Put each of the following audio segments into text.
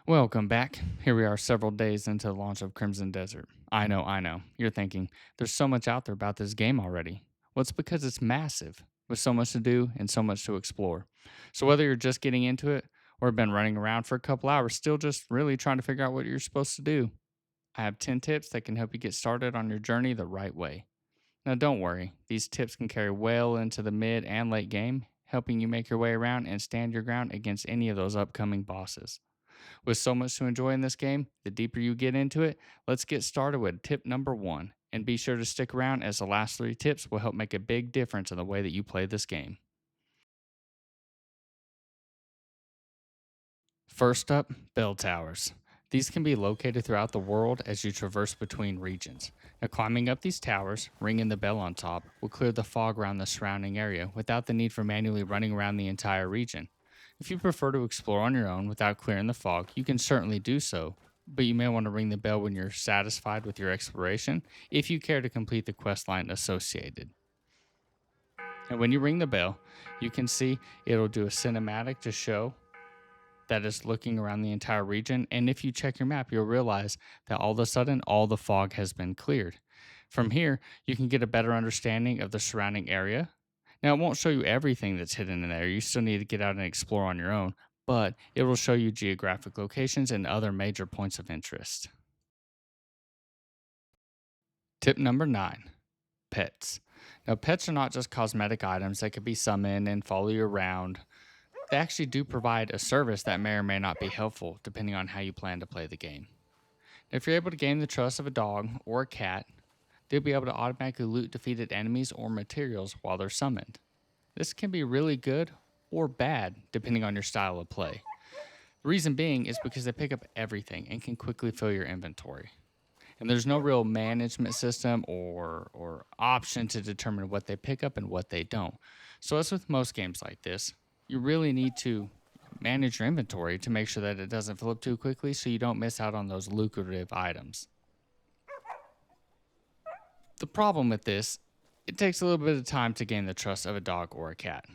Welcome back. Here we are several days into the launch of Crimson Desert. I know. You're thinking, there's so much out there about this game already. Well, it's because it's massive, with so much to do and so much to explore. So, whether you're just getting into it or have been running around for a couple hours, still just really trying to figure out what you're supposed to do, I have 10 tips that can help you get started on your journey the right way. Now, don't worry, these tips can carry well into the mid and late game, helping you make your way around and stand your ground against any of those upcoming bosses. With so much to enjoy in this game, the deeper you get into it, let's get started with tip number one. And be sure to stick around as the last three tips will help make a big difference in the way that you play this game. First up, bell towers. These can be located throughout the world as you traverse between regions. Now, climbing up these towers, ringing the bell on top, will clear the fog around the surrounding area without the need for manually running around the entire region. If you prefer to explore on your own without clearing the fog, you can certainly do so, but you may want to ring the bell when you're satisfied with your exploration if you care to complete the quest line associated. And when you ring the bell, you can see it'll do a cinematic to show that is looking around the entire region. And if you check your map, you'll realize that all of a sudden, all the fog has been cleared. From here, you can get a better understanding of the surrounding area. Now, it won't show you everything that's hidden in there. You still need to get out and explore on your own, but it will show you geographic locations and other major points of interest. Tip number nine, pets. Now, pets are not just cosmetic items that could be summoned and follow you around. They actually do provide a service that may or may not be helpful depending on how you plan to play the game. If you're able to gain the trust of a dog or a cat, they'll be able to automatically loot defeated enemies or materials while they're summoned. This can be really good or bad depending on your style of play. The reason being is because they pick up everything and can quickly fill your inventory. And there's no real management system or option to determine what they pick up and what they don't. So as with most games like this, you really need to manage your inventory to make sure that it doesn't fill up too quickly so you don't miss out on those lucrative items. The problem with this, it takes a little bit of time to gain the trust of a dog or a cat.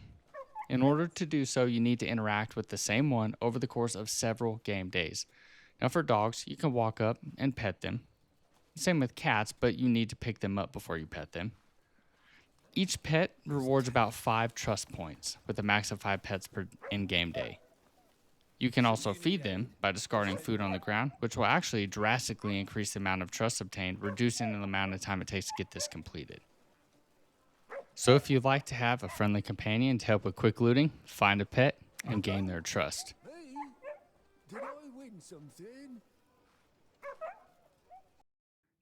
In order to do so, you need to interact with the same one over the course of several game days. Now, for dogs, you can walk up and pet them. Same with cats, but you need to pick them up before you pet them. Each pet rewards about 5 trust points, with a max of 5 pets per in game day. You can also feed them by discarding food on the ground, which will actually drastically increase the amount of trust obtained, reducing the amount of time it takes to get this completed. So, if you'd like to have a friendly companion to help with quick looting, find a pet and gain their trust. Hey, did I win something?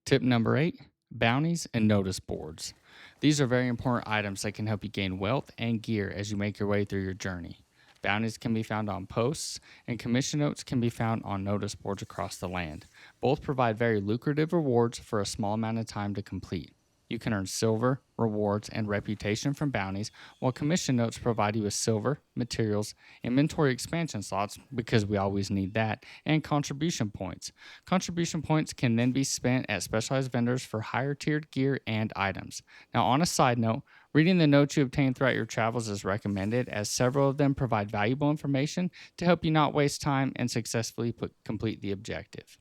Tip number 8, bounties and notice boards. These are very important items that can help you gain wealth and gear as you make your way through your journey. Bounties can be found on posts, and commission notes can be found on notice boards across the land. Both provide very lucrative rewards for a small amount of time to complete. You can earn silver, rewards, and reputation from bounties, while commission notes provide you with silver, materials, inventory expansion slots, because we always need that, and contribution points. Contribution points can then be spent at specialized vendors for higher tiered gear and items. Now, on a side note, reading the notes you obtain throughout your travels is recommended, as several of them provide valuable information to help you not waste time and successfully complete the objective.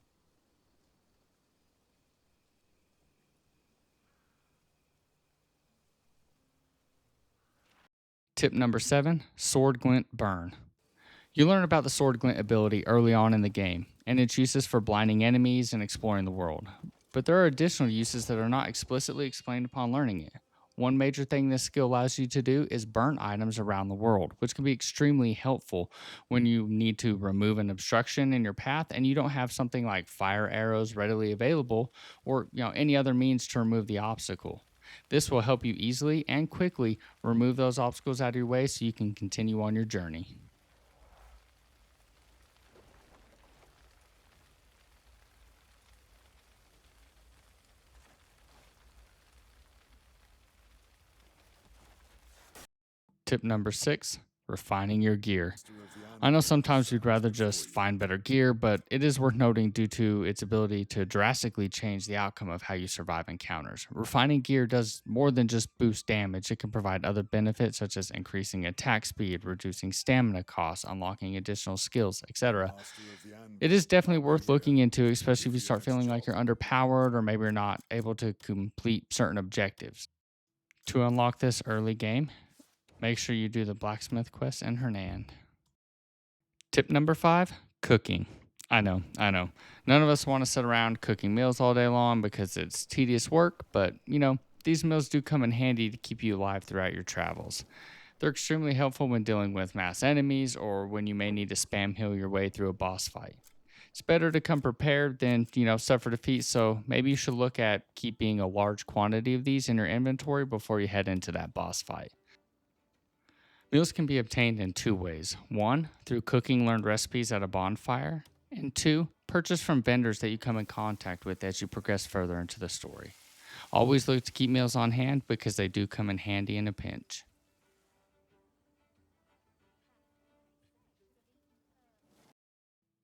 Tip number 7, Sword Glint Burn. You learn about the Sword Glint ability early on in the game, and its uses for blinding enemies and exploring the world. But there are additional uses that are not explicitly explained upon learning it. One major thing this skill allows you to do is burn items around the world, which can be extremely helpful when you need to remove an obstruction in your path and you don't have something like fire arrows readily available or any other means to remove the obstacle. This will help you easily and quickly remove those obstacles out of your way so you can continue on your journey. Tip number 6, refining your gear. I know sometimes you'd rather just find better gear, but it is worth noting due to its ability to drastically change the outcome of how you survive encounters. Refining gear does more than just boost damage, it can provide other benefits such as increasing attack speed, reducing stamina costs, unlocking additional skills, etc. It is definitely worth looking into, especially if you start feeling like you're underpowered or maybe you're not able to complete certain objectives. To unlock this early game, make sure you do the blacksmith quest in Hernan. Tip number 5, cooking. I know. None of us want to sit around cooking meals all day long because it's tedious work, but these meals do come in handy to keep you alive throughout your travels. They're extremely helpful when dealing with mass enemies or when you may need to spam heal your way through a boss fight. It's better to come prepared than, suffer defeat, so maybe you should look at keeping a large quantity of these in your inventory before you head into that boss fight. Meals can be obtained in two ways. One, through cooking learned recipes at a bonfire, and two, purchased from vendors that you come in contact with as you progress further into the story. Always look to keep meals on hand because they do come in handy in a pinch.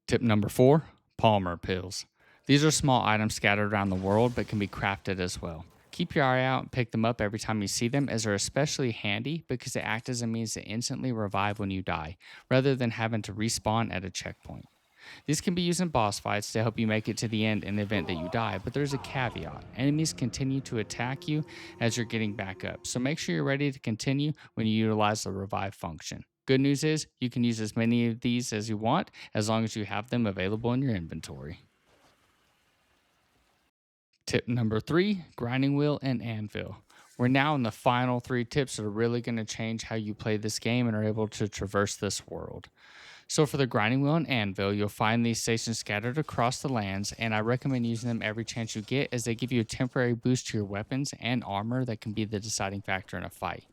Tip number 4, Palmer pills. These are small items scattered around the world but can be crafted as well. Keep your eye out and pick them up every time you see them, as they're especially handy because they act as a means to instantly revive when you die, rather than having to respawn at a checkpoint. These can be used in boss fights to help you make it to the end in the event that you die, but there's a caveat. Enemies continue to attack you as you're getting back up, so make sure you're ready to continue when you utilize the revive function. Good news is, you can use as many of these as you want as long as you have them available in your inventory. Tip number 3, grinding wheel and anvil. We're now in the final 3 tips that are really going to change how you play this game and are able to traverse this world. So for the grinding wheel and anvil, you'll find these stations scattered across the lands, and I recommend using them every chance you get as they give you a temporary boost to your weapons and armor that can be the deciding factor in a fight.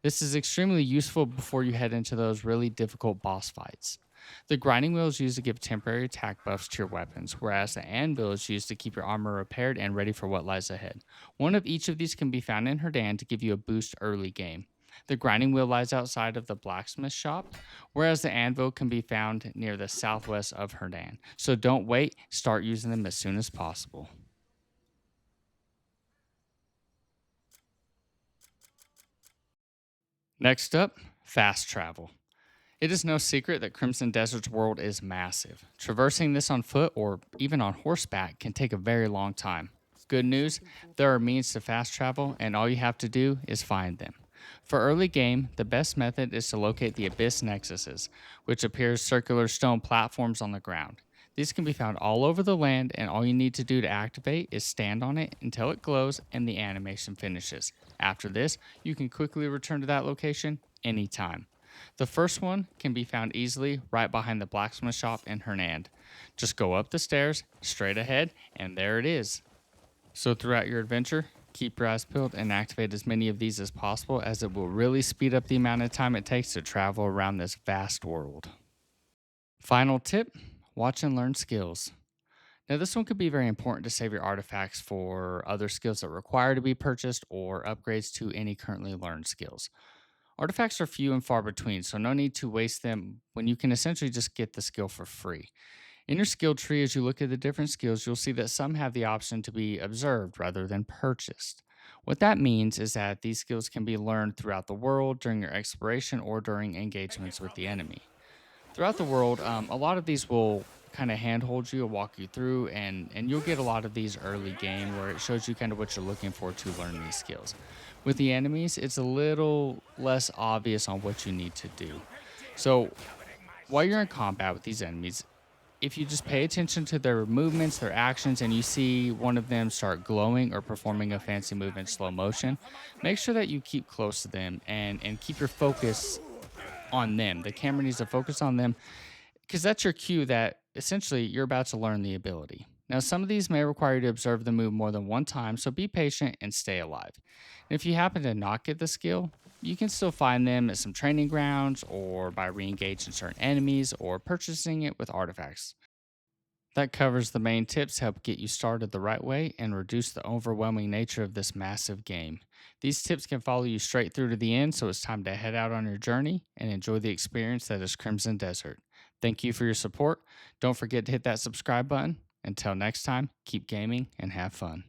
This is extremely useful before you head into those really difficult boss fights. The grinding wheel is used to give temporary attack buffs to your weapons, whereas the anvil is used to keep your armor repaired and ready for what lies ahead. One of each of these can be found in Herdan to give you a boost early game. The grinding wheel lies outside of the blacksmith shop, whereas the anvil can be found near the southwest of Herdan. So don't wait, start using them as soon as possible. Next up, fast travel. It is no secret that Crimson Desert's world is massive. Traversing this on foot or even on horseback can take a very long time. Good news, there are means to fast travel, and all you have to do is find them. For early game, the best method is to locate the Abyss Nexuses, which appear circular stone platforms on the ground. These can be found all over the land, and all you need to do to activate is stand on it until it glows and the animation finishes. After this, you can quickly return to that location anytime. The first one can be found easily right behind the blacksmith shop in Hernand. Just go up the stairs, straight ahead, and there it is. So throughout your adventure, keep your eyes peeled and activate as many of these as possible, as it will really speed up the amount of time it takes to travel around this vast world. Final tip, watch and learn skills. Now this one could be very important to save your artifacts for other skills that require to be purchased or upgrades to any currently learned skills. Artifacts are few and far between, so no need to waste them when you can essentially just get the skill for free. In your skill tree, as you look at the different skills, you'll see that some have the option to be observed rather than purchased. What that means is that these skills can be learned throughout the world during your exploration or during engagements with the enemy. Throughout the world, a lot of these will kind of handhold you or walk you through, and you'll get a lot of these early game where it shows you kind of what you're looking for to learn these skills. With the enemies, it's a little less obvious on what you need to do. So while you're in combat with these enemies, if you just pay attention to their movements, their actions, and you see one of them start glowing or performing a fancy move in slow motion, make sure that you keep close to them and keep your focus on them. The camera needs to focus on them because that's your cue that essentially you're about to learn the ability. Now, some of these may require you to observe the move more than one time, so be patient and stay alive. And if you happen to not get the skill, you can still find them at some training grounds or by re-engaging certain enemies or purchasing it with artifacts. That covers the main tips to help get you started the right way and reduce the overwhelming nature of this massive game. These tips can follow you straight through to the end, so it's time to head out on your journey and enjoy the experience that is Crimson Desert. Thank you for your support. Don't forget to hit that subscribe button. Until next time, keep gaming and have fun.